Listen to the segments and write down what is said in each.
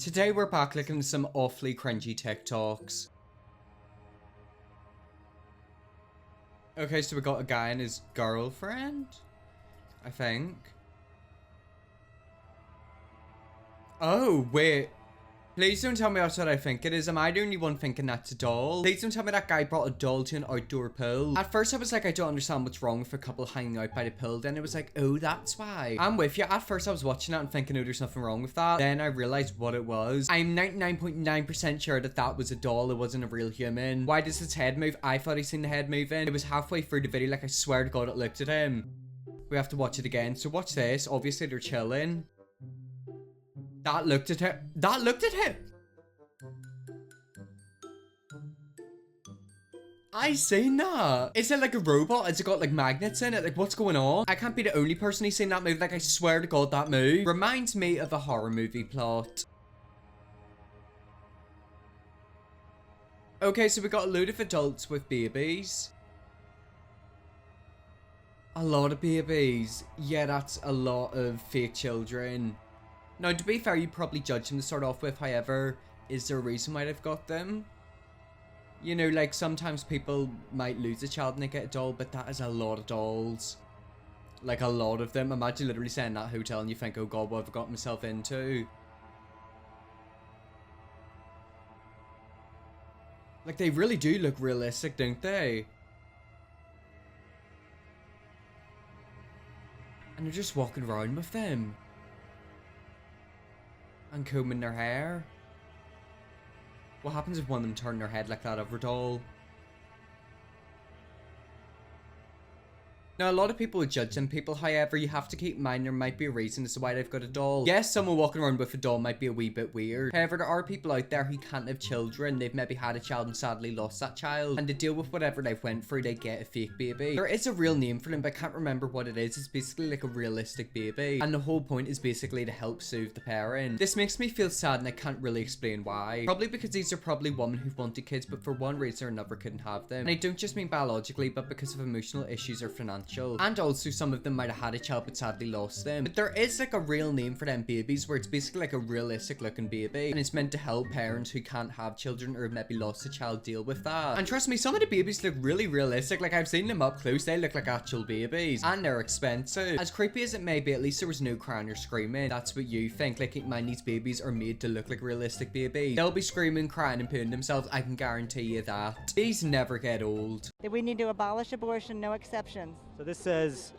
Today we're back looking at some awfully cringy TikToks. Okay, so we got a guy and his girlfriend, I think. Oh, wait. Please don't tell me that's what I think it is. Am I the only one thinking that's a doll? Please don't tell me that guy brought a doll to an outdoor pool. At first I was like, I don't understand what's wrong with a couple hanging out by the pool. Then it was like, oh, that's why. I'm with you. At first I was watching that and thinking, oh, there's nothing wrong with that. Then I realized what it was. I'm 99.9% sure that that was a doll. It wasn't a real human. Why does its head move? I thought I seen the head moving. It was halfway through the video, like I swear to God it looked at him. We have to watch it again. So watch this. Obviously they're chilling. That looked at him. That looked at him. I seen that. Is it like a robot? Has it got like magnets in it? Like what's going on? I can't be the only person who's seen that move. Like I swear to God that move reminds me of a horror movie plot. Okay, so we got a load of adults with babies. A lot of babies. Yeah, that's a lot of fake children. Now, to be fair, you probably judge them to start off with. However, is there a reason why they've got them? You know, like, sometimes people might lose a child and they get a doll, but that is a lot of dolls. Like, a lot of them. Imagine literally saying that hotel and you think, oh God, what have I got myself into? Like, they really do look realistic, don't they? And they're just walking around with them. And combing their hair. What happens if one of them turn their head like that over a doll? Now, a lot of people would judge them people, however, you have to keep in mind there might be a reason as to why they've got a doll. Yes, someone walking around with a doll might be a wee bit weird. However, there are people out there who can't have children. They've maybe had a child and sadly lost that child. And to deal with whatever they've went through, they get a fake baby. There is a real name for them, but I can't remember what it is. It's basically like a realistic baby. And the whole point is basically to help soothe the parent. This makes me feel sad and I can't really explain why. Probably because these are probably women who've wanted kids, but for one reason or another couldn't have them. And I don't just mean biologically, but because of emotional issues or financial. And also some of them might have had a child but sadly lost them. But there is like a real name for them babies where it's basically like a realistic looking baby. And it's meant to help parents who can't have children or maybe lost a child deal with that. And trust me, some of the babies look really realistic. Like I've seen them up close, they look like actual babies. And they're expensive. As creepy as it may be, at least there was no crying or screaming. That's what you think. Like keep in mind these babies are made to look like realistic babies. They'll be screaming, crying and pooing themselves. I can guarantee you that. These never get old. That we need to abolish abortion, no exceptions. So this says,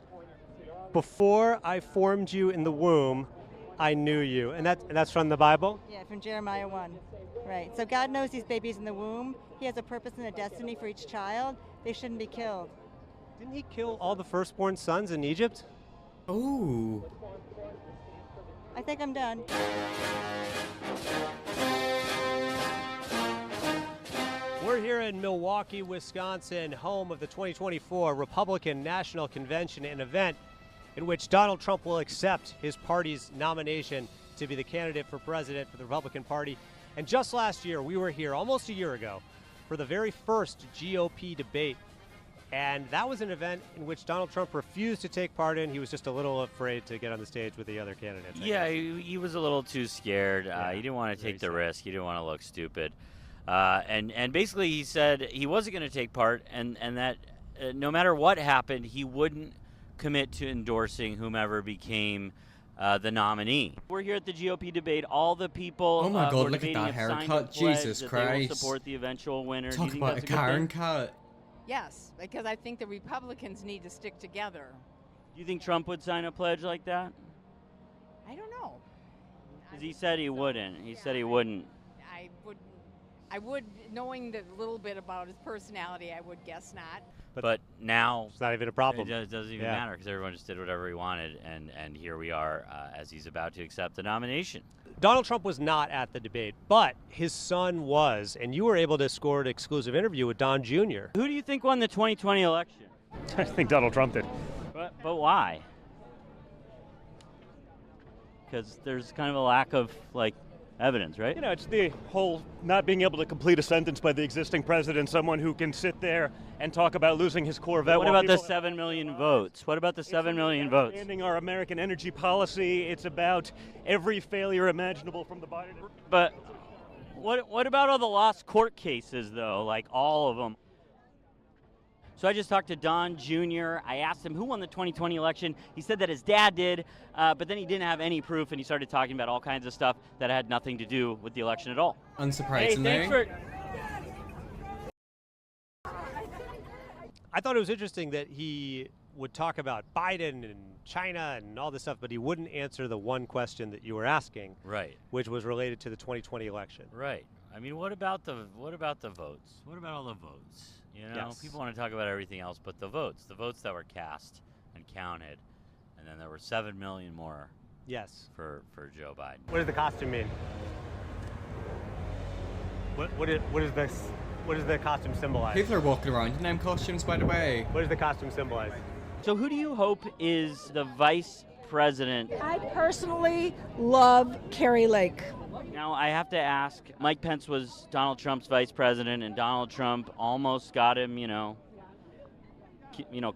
before I formed you in the womb, I knew you. And that's from the Bible? Yeah, from Jeremiah 1. Right. So God knows these babies in the womb. He has a purpose and a destiny for each child. They shouldn't be killed. Didn't he kill all the firstborn sons in Egypt? Oh. I think I'm done. We're here in Milwaukee, Wisconsin, home of the 2024 Republican National Convention, an event in which Donald Trump will accept his party's nomination to be the candidate for president for the Republican Party. And just last year, we were here almost a year ago for the very first GOP debate. And that was an event in which Donald Trump refused to take part in. He was just a little afraid to get on the stage with the other candidates. Yeah, he was a little too scared. He didn't want to take the risk. He didn't want to look stupid. And basically he said he wasn't going to take part and that no matter what happened, he wouldn't commit to endorsing whomever became the nominee. We're here at the GOP debate. All the people oh my God, look at debating that have signed haircut. a pledge Jesus that Christ. They will support the eventual winner. Do you Talk think about a that's good Karen thing? cut. Yes, because I think the Republicans need to stick together. Do you think Trump would sign a pledge like that? I don't know. Because he said he wouldn't. He said he wouldn't. I would, knowing the little bit about his personality, I would guess not. But now It's not even a problem. it doesn't even matter because everyone just did whatever he wanted, and here we are as he's about to accept the nomination. Donald Trump was not at the debate, but his son was, and you were able to score an exclusive interview with Don Jr. Who do you think won the 2020 election? I think Donald Trump did. But why? Because there's kind of a lack of, like, evidence, right? You know, it's the whole not being able to complete a sentence by the existing president, someone who can sit there and talk about losing his Corvette. What about the 7 million votes? What about the 7 million votes? Expanding our American energy policy. It's about every failure imaginable from the Biden. But what about all the lost court cases, though? Like all of them. So I just talked to Don Jr. I asked him who won the 2020 election. He said that his dad did, but then he didn't have any proof, and he started talking about all kinds of stuff that had nothing to do with the election at all. Unsurprisingly. Hey, thanks for... I thought it was interesting that he would talk about Biden and China and all this stuff, but he wouldn't answer the one question that you were asking, Right. which was related to the 2020 election. Right. I mean, what about the votes? What about all the votes? You know, Yes. people want to talk about everything else but the votes that were cast and counted, and then there were 7 million more Yes. for Joe Biden. What does the costume mean? What does the costume symbolize? People are walking around in them costumes, by the way. What does the costume symbolize? So who do you hope is the vice president? I personally love Carrie Lake. Now, I have to ask, Mike Pence was Donald Trump's vice president, and Donald Trump almost got him,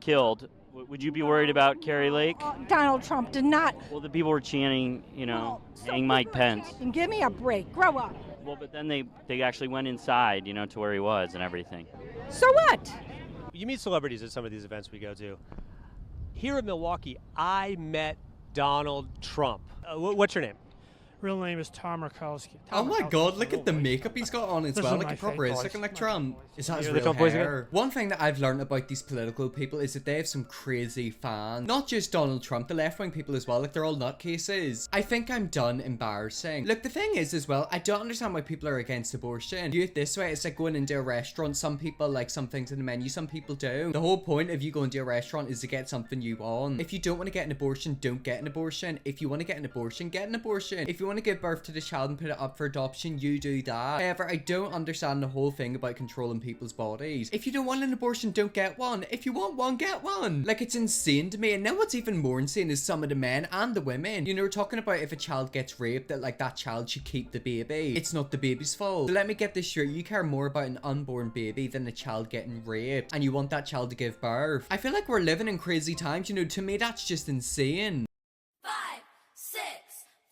killed. Would you be worried about Carrie Lake? Donald Trump did not. Well, the people were chanting, hang Mike Pence. And give me a break. Grow up. Well, but then they actually went inside, to where he was and everything. So what? You meet celebrities at some of these events we go to. Here in Milwaukee, I met Donald Trump. What's your name? Real name is Tom Murkowski. Oh my god, look at the makeup he's got on as This well. is Like my he proper fake is voice. looking like Trump. Is that his You're the real Trump voice hair? again? One thing that I've learned about these political people is that they have some crazy fans. Not just Donald Trump, the left-wing people as well. Like they're all nutcases. I think I'm done embarrassing. Look, the thing is as well, I don't understand why people are against abortion. View it this way, it's like going into a restaurant. Some people like some things in the menu, some people don't. The whole point of you going to a restaurant is to get something you want. If you don't want to get an abortion, don't get an abortion. If you want to get an abortion, get an abortion. If you want to give birth to the child and put it up for adoption, you do that. However, I don't understand the whole thing about controlling people's bodies. If you don't want an abortion, don't get one. If you want one, get one. Like, it's insane to me. And then what's even more insane is some of the men and the women, we're talking about if a child gets raped, that like that child should keep the baby. It's not the baby's fault. So let me get this straight. You care more about an unborn baby than a child getting raped, and you want that child to give birth. I feel like we're living in crazy times, to me that's just insane. 5, 6,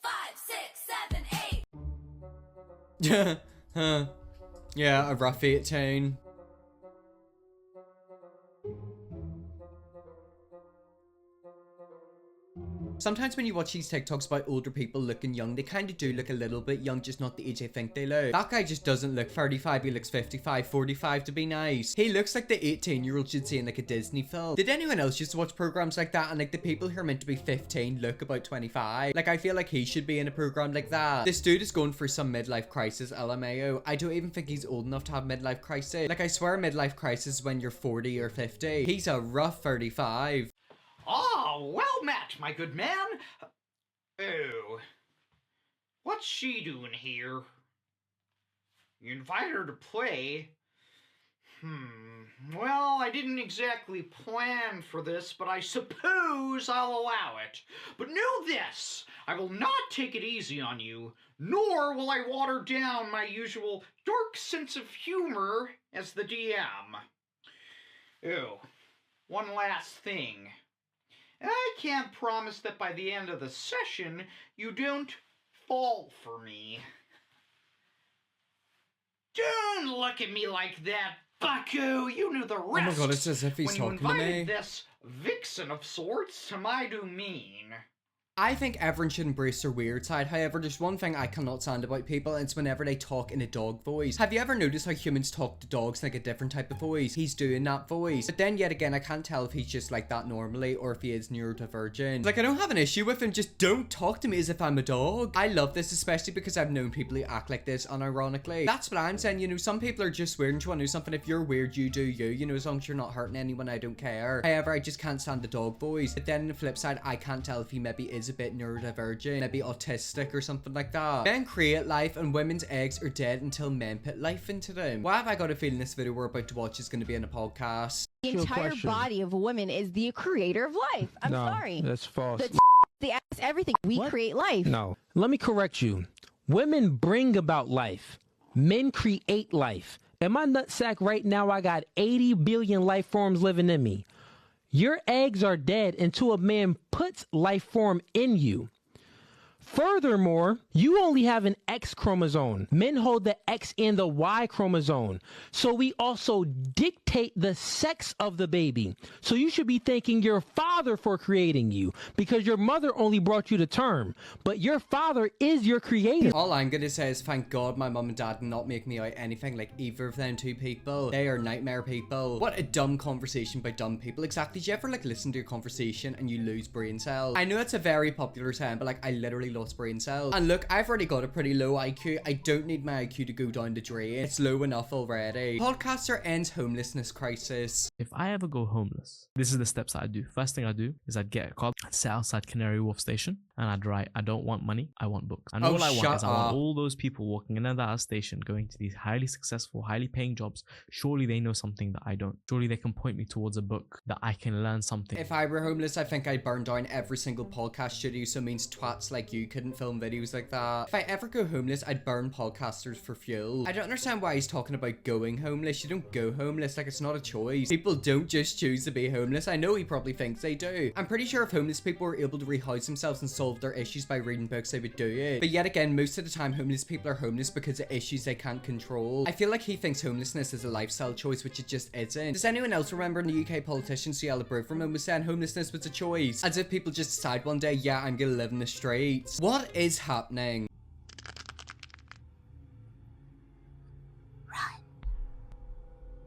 5, 6, 7, 8. Yeah, a rough 18. Sometimes when you watch these TikToks about older people looking young, they kind of do look a little bit young, just not the age I think they look. That guy just doesn't look 35, he looks 55, 45 to be nice. He looks like the 18-year-old you'd see in like a Disney film. Did anyone else just watch programs like that and like the people who are meant to be 15 look about 25? Like I feel like he should be in a program like that. This dude is going through some midlife crisis, LMAO. I don't even think he's old enough to have midlife crisis. Like I swear midlife crisis is when you're 40 or 50. He's a rough 35. Oh, well met, my good man. Oh, what's she doing here? You invited her to play? Well, I didn't exactly plan for this, but I suppose I'll allow it. But know this, I will not take it easy on you, nor will I water down my usual dark sense of humor as the DM. Oh, one last thing. I can't promise that by the end of the session, you don't fall for me. Don't look at me like that, bucko! You knew the rest. Oh my god, it's as if he's talking to when you me. invited this vixen of sorts, I do mean. I think everyone should embrace their weird side. However, there's one thing I cannot stand about people, and it's whenever they talk in a dog voice. Have you ever noticed how humans talk to dogs in like a different type of voice? He's doing that voice. But then yet again, I can't tell if he's just like that normally or if he is neurodivergent. Like, I don't have an issue with him, just don't talk to me as if I'm a dog. I love this, especially because I've known people who act like this unironically. That's what I'm saying, some people are just weird and you want to do something. If you're weird, you do you, as long as you're not hurting anyone, I don't care. However, I just can't stand the dog voice. But then on the flip side, I can't tell if he maybe is a bit neurodivergent, maybe autistic or something like that. Men create life and women's eggs are dead until men put life into them. Why have I got a feeling this video we're about to watch is going to be in a podcast? The entire body of a woman is the creator of life. I'm sorry. That's false. The ass, everything. We create life. No. Let me correct you. Women bring about life. Men create life. In my nutsack right now, I got 80 billion life forms living in me. Your eggs are dead until a man puts life form in you. Furthermore, you only have an X chromosome. Men hold the X and the Y chromosome. So we also dictate the sex of the baby. So you should be thanking your father for creating you because your mother only brought you to term. But your father is your creator. All I'm gonna say is thank God my mum and dad did not make me out anything like either of them two people. They are nightmare people. What a dumb conversation by dumb people. Exactly. Do you ever like listen to a conversation and you lose brain cells? I know it's a very popular term, but like I literally lost brain cells. And look, I've already got a pretty low IQ. I don't need my IQ to go down the drain. It's low enough already. Podcaster ends homelessness crisis. If I ever go homeless, this is the steps I do. First thing I do is I'd get a car, I'd sit outside Canary Wharf station, and I'd write, I don't want money, I want books. And all I want is I want all those people walking in and out of station, going to these highly successful, highly paying jobs. Surely they know something that I don't. Surely they can point me towards a book that I can learn something. If I were homeless, I think I'd burn down every single podcast studio, so it means twats like you couldn't film videos like that. If I ever go homeless, I'd burn podcasters for fuel. I don't understand why he's talking about going homeless. You don't go homeless, like it's not a choice. People don't just choose to be homeless. I know he probably thinks they do. I'm pretty sure if homeless people were able to rehouse themselves and solve their issues by reading books, they would do it. But yet again, most of the time, homeless people are homeless because of issues they can't control. I feel like he thinks homelessness is a lifestyle choice, which it just isn't. Does anyone else remember in the UK politician Ciala Braverman was saying homelessness was a choice? As if people just decide one day, yeah, I'm gonna live in the streets. What is happening?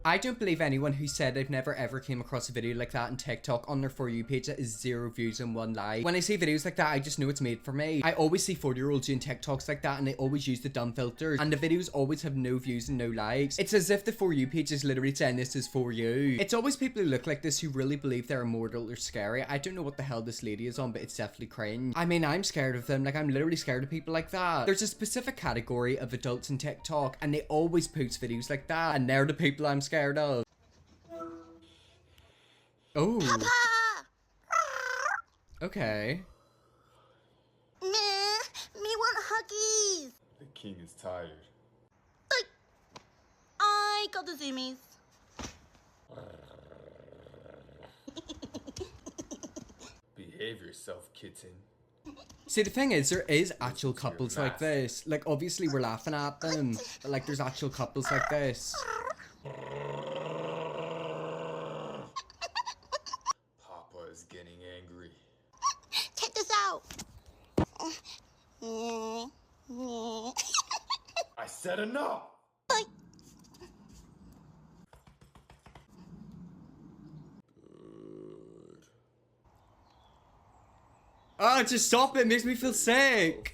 I don't believe anyone who said they've never ever came across a video like that on TikTok on their For You page that is 0 views and 1 like. When I see videos like that, I just know it's made for me. I always see 40-year-olds doing TikToks like that and they always use the dumb filters and the videos always have no views and no likes. It's as if the For You page is literally saying this is for you. It's always people who look like this who really believe they're immortal or scary. I don't know what the hell this lady is on, but it's definitely cringe. I mean, I'm scared of them. Like, I'm literally scared of people like that. There's a specific category of adults in TikTok and they always post videos like that and they're the people I'm scared of. Oh. Papa! Okay. Me want huggies. The king is tired. I got the zoomies. Behave yourself, kitten. See, the thing is, there is actual couples like this. Like, obviously we're laughing at them, but like there's actual couples like this. Papa is getting angry. Check this out. I said enough! Oh, just stop it. It makes me feel sick.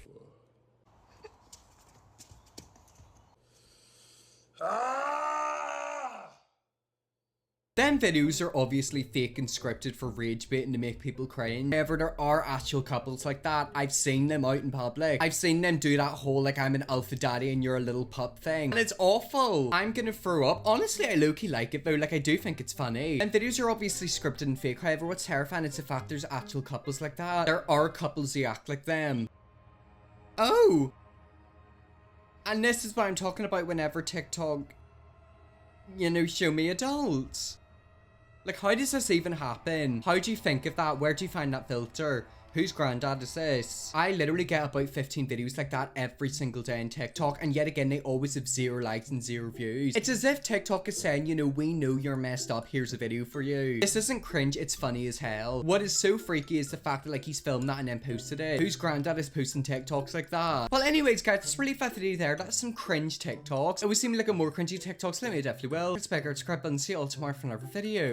Them videos are obviously fake and scripted for rage baiting to make people cringe. However, there are actual couples like that. I've seen them out in public. I've seen them do that whole like I'm an alpha daddy and you're a little pup thing. And it's awful. I'm gonna throw up. Honestly, I low-key like it though. Like I do think it's funny. And videos are obviously scripted and fake. However, what's terrifying is the fact there's actual couples like that. There are couples who act like them. Oh. And this is what I'm talking about whenever TikTok, you know, show me adults. Like, how does this even happen? How do you think of that? Where do you find that filter? Whose granddad is this? I literally get about 15 videos like that every single day on TikTok, and yet again, they always have 0 likes and 0 views. It's as if TikTok is saying, you know, we know you're messed up, here's a video for you. This isn't cringe, it's funny as hell. What is so freaky is the fact that, like, he's filmed that and then posted it. Whose granddad is posting TikToks like that? Well, anyways, guys, that's really fun video there. That's some cringe TikToks. It would seem like a more cringy TikToks, let me definitely will. It's bigger, subscribe button, see you all tomorrow for another video.